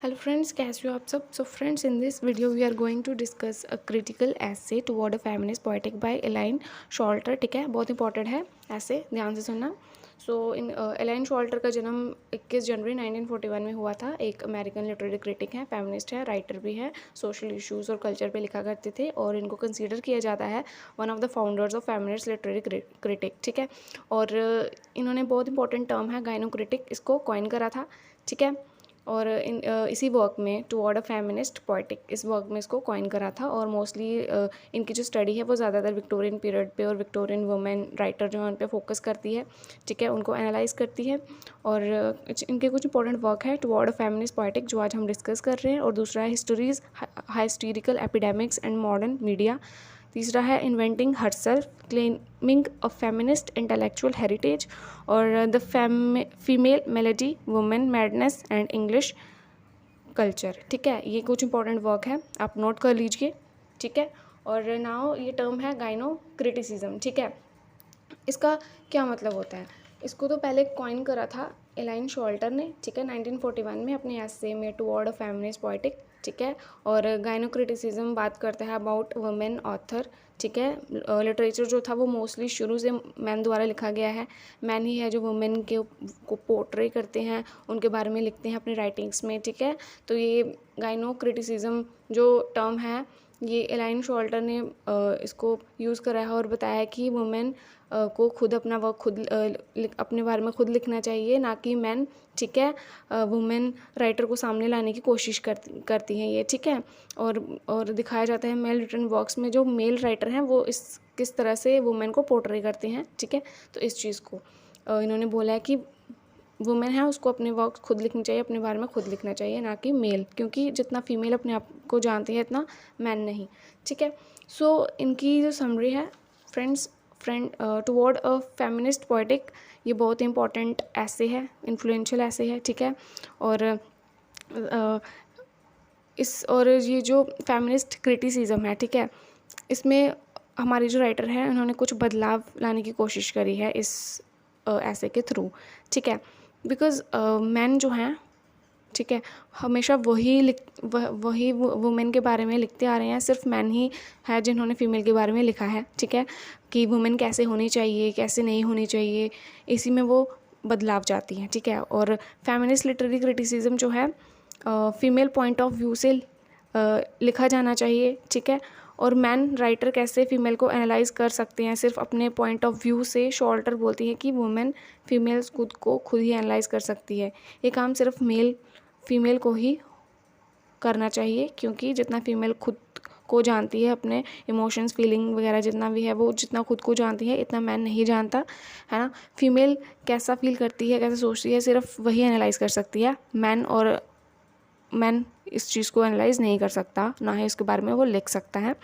Hello friends, कैसे हो आप सब? So friends, in this video we are going to discuss a critical essay toward a feminist poetic by Elaine Showalter. ठीक है, बहुत important है ऐसे, ध्यान से सुनना. सो एलाइन शॉल्टर का जन्म 21 जनवरी 1941 में हुआ था. एक अमेरिकन लिटरेरी क्रिटिक है, फेमिनिस्ट है, राइटर भी है, सोशल इश्यूज़ और कल्चर पे लिखा करते थे और इनको कंसीडर किया जाता है one of the founders of feminist literary critic. ठीक है, और इन्होंने बहुत इंपॉर्टेंट टर्म है गाइनो क्रिटिक, इसको कॉइन करा था. ठीक है, और इसी वर्क में टुवर्ड अ फेमिनिस्ट पोएटिक, इस वर्क में इसको कॉइन करा था. और मोस्टली इनकी जो स्टडी है वो ज़्यादातर विक्टोरियन पीरियड पे और विक्टोरियन वुमेन राइटर जो है उन पे फोकस करती है. ठीक है, उनको एनालाइज करती है. और इनके कुछ इंपॉर्टेंट वर्क है टुवर्ड अ फेमिनिस्ट पोएटिक जो आज हम डिस्कस कर रहे हैं. और दूसरा है histories historical epidemics and modern media. तीसरा है inventing herself, claiming a feminist intellectual heritage. और the female malady, women madness and English culture. ठीक है, ये कुछ इंपॉर्टेंट वर्क है, आप नोट कर लीजिए. ठीक है, और नाउ ये टर्म है गाइनो क्रिटिसिज्म. ठीक है, इसका क्या मतलब होता है? इसको तो पहले कॉइन करा था एलाइन शॉल्टर ने. ठीक है, 1941 में अपने एसे में टुवर्ड अ फेमिनिस्ट पोएटिक. ठीक है, और गाइनो क्रिटिसिज्म बात करता है अबाउट वुमेन ऑथर. ठीक है, लिटरेचर जो था वो मोस्टली शुरू से मैन द्वारा लिखा गया है. मैन ही है जो वुमेन के को पोर्ट्रे करते हैं, उनके बारे में लिखते हैं अपनी राइटिंग्स में. ठीक है, तो ये गाइनो क्रिटिसिज्म जो टर्म है ये एलाइन शॉल्टर ने इसको यूज़ करा है और बताया है कि वुमेन को खुद अपना वर्क खुद अपने बारे में खुद लिखना चाहिए, ना कि मैन. ठीक है, वुमेन राइटर को सामने लाने की कोशिश करती हैं ये. ठीक है, और दिखाया जाता है मेल रिटन वर्क्स में जो मेल राइटर हैं वो इस किस तरह से वुमेन को पोर्ट्रे करते हैं. ठीक है, तो इस चीज़ को इन्होंने बोला है कि वुमेन है उसको अपने वर्क खुद लिखनी चाहिए, अपने बारे में खुद लिखना चाहिए, ना कि मेल, क्योंकि जितना फीमेल अपने आप को जानती है इतना मैन नहीं. ठीक है, सो इनकी जो समरी है friend toward a feminist poetic, ये बहुत इंपॉर्टेंट ऐसे है, इन्फ्लुएंशियल ऐसे है. ठीक है, और और ये जो फेमिनिस्ट क्रिटिसिज्म है, ठीक है, इसमें हमारे जो राइटर हैं उन्होंने कुछ बदलाव लाने की कोशिश करी है इस ऐसे के थ्रू. ठीक है, बिकॉज मैन जो हैं, ठीक है, हमेशा वही वुमेन के बारे में लिखते आ रहे हैं. सिर्फ मैन ही है जिन्होंने फीमेल के बारे में लिखा है. ठीक है, कि वुमेन कैसे होनी चाहिए, कैसे नहीं होनी चाहिए, इसी में वो बदलाव जाती हैं. ठीक है, और फेमिनिस्ट लिटरेरी क्रिटिसिज्म जो है फीमेल पॉइंट ऑफ व्यू से लिखा जाना चाहिए. ठीक है, और मैन राइटर कैसे फीमेल को एनालाइज कर सकते हैं सिर्फ अपने पॉइंट ऑफ व्यू से. शॉल्टर बोलती है कि वुमेन फीमेल्स खुद ही एनालाइज कर सकती है. ये काम सिर्फ फीमेल को ही करना चाहिए, क्योंकि जितना फीमेल खुद को जानती है, अपने इमोशंस फीलिंग वगैरह जितना भी है वो जितना खुद को जानती है इतना मैन नहीं जानता है ना. फीमेल कैसा फील करती है, कैसा सोचती है, सिर्फ वही एनालाइज कर सकती है. मैन इस चीज़ को एनालाइज नहीं कर सकता, ना ही इसके बारे में वो लिख सकता है.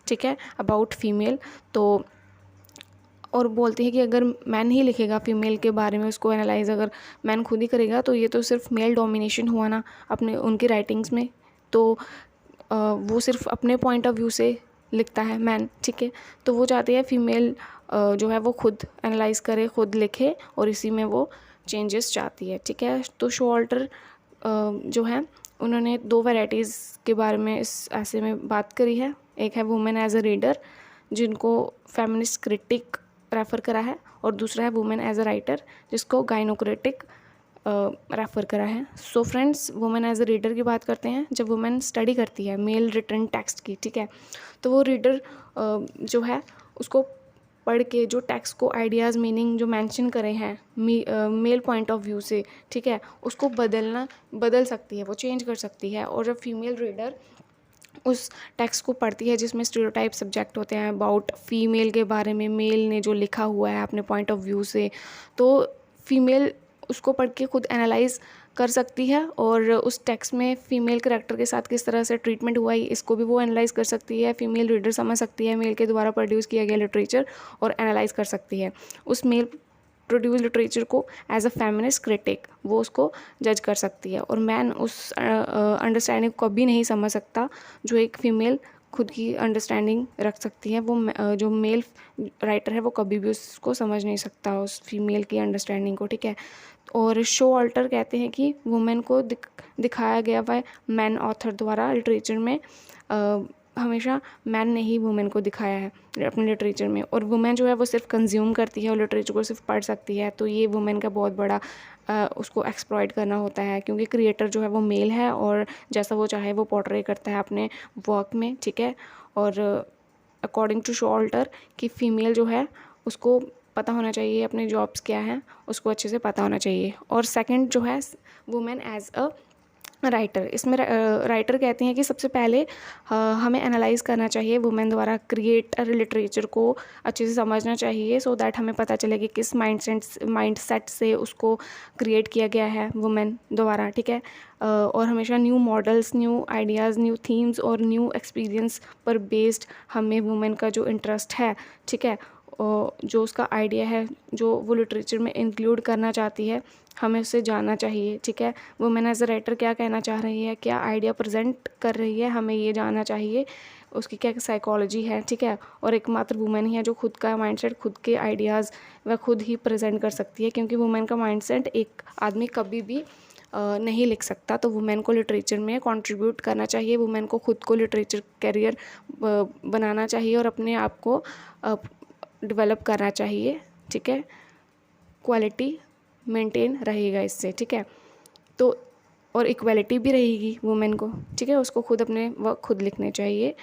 ठीक है, अबाउट फीमेल. तो और बोलते हैं कि अगर मैन ही लिखेगा फीमेल के बारे में, उसको एनालाइज अगर मैन खुद ही करेगा तो ये तो सिर्फ मेल डोमिनेशन हुआ ना अपने उनकी राइटिंग्स में. तो वो सिर्फ अपने पॉइंट ऑफ व्यू से लिखता है मैन. ठीक है, तो वो चाहते हैं फीमेल जो है वो खुद एनालाइज करे, खुद लिखे, और इसी में वो चेंजेस चाहती है. ठीक है, तो शॉल्टर जो है उन्होंने दो वैराइटीज़ के बारे में इस ऐसे में बात करी है. एक है वुमेन एज अ रीडर, जिनको फेमिनिस्ट क्रिटिक रेफ़र करा है, और दूसरा है वुमेन एज अ राइटर, जिसको गाइनोक्रिटिक रेफ़र करा है. So friends, women as a reader की बात करते हैं. जब वुमेन स्टडी करती है मेल रिटन टेक्स्ट की, ठीक है, तो वो रीडर जो है उसको पढ़ के जो टेक्स्ट को आइडियाज़ मीनिंग जो मेंशन करे हैं मेल पॉइंट ऑफ व्यू से, ठीक है, उसको बदल सकती है, वो चेंज कर सकती है. और जब फीमेल रीडर उस टेक्स्ट को पढ़ती है जिसमें स्टीरियोटाइप सब्जेक्ट होते हैं अबाउट फीमेल के बारे में, मेल ने जो लिखा हुआ है अपने पॉइंट ऑफ व्यू से, तो फीमेल उसको पढ़ के खुद एनालाइज कर सकती है, और उस टेक्स्ट में फ़ीमेल कैरेक्टर के साथ किस तरह से ट्रीटमेंट हुआ है इसको भी वो एनालाइज कर सकती है. फीमेल रीडर समझ सकती है मेल के द्वारा प्रोड्यूस किया गया लिटरेचर और एनालाइज कर सकती है उस मेल प्रोड्यूस लिटरेचर को एज अ फेमिनिस्ट क्रिटिक, वो उसको जज कर सकती है. और मैन उस अंडरस्टैंडिंग को भी नहीं समझ सकता जो एक फ़ीमेल खुद की अंडरस्टैंडिंग रख सकती है। वो जो मेल राइटर है वो कभी भी उसको समझ नहीं सकता, उस फीमेल की अंडरस्टैंडिंग को, ठीक है। और शो ऑल्टर कहते हैं कि वुमेन को दिखाया गया हुआ मैन ऑथर द्वारा लिटरेचर में हमेशा मैन ने ही वुमेन को दिखाया है अपने लिटरेचर में, और वुमेन जो है वो सिर्फ कंज्यूम करती है और लिटरेचर को सिर्फ पढ़ सकती है। तो ये वुमेन का बहुत बड़ा उसको एक्सप्लॉइट करना होता है, क्योंकि क्रिएटर जो है वो मेल है और जैसा वो चाहे वो पोर्ट्रे करता है अपने वर्क में, ठीक है। और अकॉर्डिंग टू शो ऑल्टर कि फ़ीमेल जो है उसको पता होना चाहिए अपने जॉब्स क्या हैं, उसको अच्छे से पता होना चाहिए। और सेकंड जो है वुमेन एज अ राइटर, इसमें राइटर कहते हैं कि सबसे पहले हमें एनालाइज करना चाहिए वुमेन द्वारा क्रिएटर लिटरेचर को अच्छे से समझना चाहिए, सो दैट हमें पता चले कि किस माइंडसेट से उसको क्रिएट किया गया है वुमेन द्वारा, ठीक है। और हमेशा new models, new ideas, new themes और न्यू एक्सपीरियंस पर बेस्ड हमें वुमेन का जो इंटरेस्ट है, ठीक है, जो उसका आइडिया है जो वो लिटरेचर में इंक्लूड करना चाहती है, हमें उससे जानना चाहिए, ठीक है। वुमेन एज अ राइटर क्या कहना चाह रही है, क्या आइडिया प्रेजेंट कर रही है, हमें ये जानना चाहिए, उसकी क्या साइकोलॉजी है, ठीक है। और एकमात्र वुमेन ही है जो खुद का माइंडसेट, खुद के आइडियाज़ वह खुद ही प्रेजेंट कर सकती है, क्योंकि वुमेन का माइंडसेट एक आदमी कभी भी नहीं लिख सकता। तो वुमेन को लिटरेचर में कंट्रीब्यूट करना चाहिए, वुमेन को खुद को लिटरेचर करियर बनाना चाहिए और अपने आप को डेवलप करना चाहिए, ठीक है। क्वालिटी मेंटेन रहेगा इससे, ठीक है। तो और इक्वालिटी भी रहेगी वुमेन को, ठीक है, उसको खुद अपने वर्क खुद लिखने चाहिए,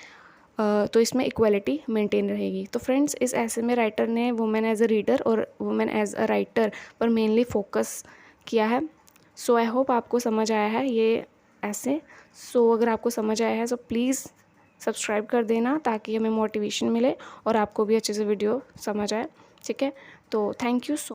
तो इसमें इक्वालिटी मेंटेन रहेगी। तो फ्रेंड्स, इस ऐसे में राइटर ने वुमेन एज अ रीडर और वुमेन एज अ राइटर पर मेनली फोकस किया है। सो आई होप आपको समझ आया है ये ऐसे। सो अगर आपको समझ आया है तो प्लीज़ सब्सक्राइब कर देना, ताकि हमें मोटिवेशन मिले और आपको भी अच्छे से वीडियो समझ आए, ठीक है। तो थैंक यू सो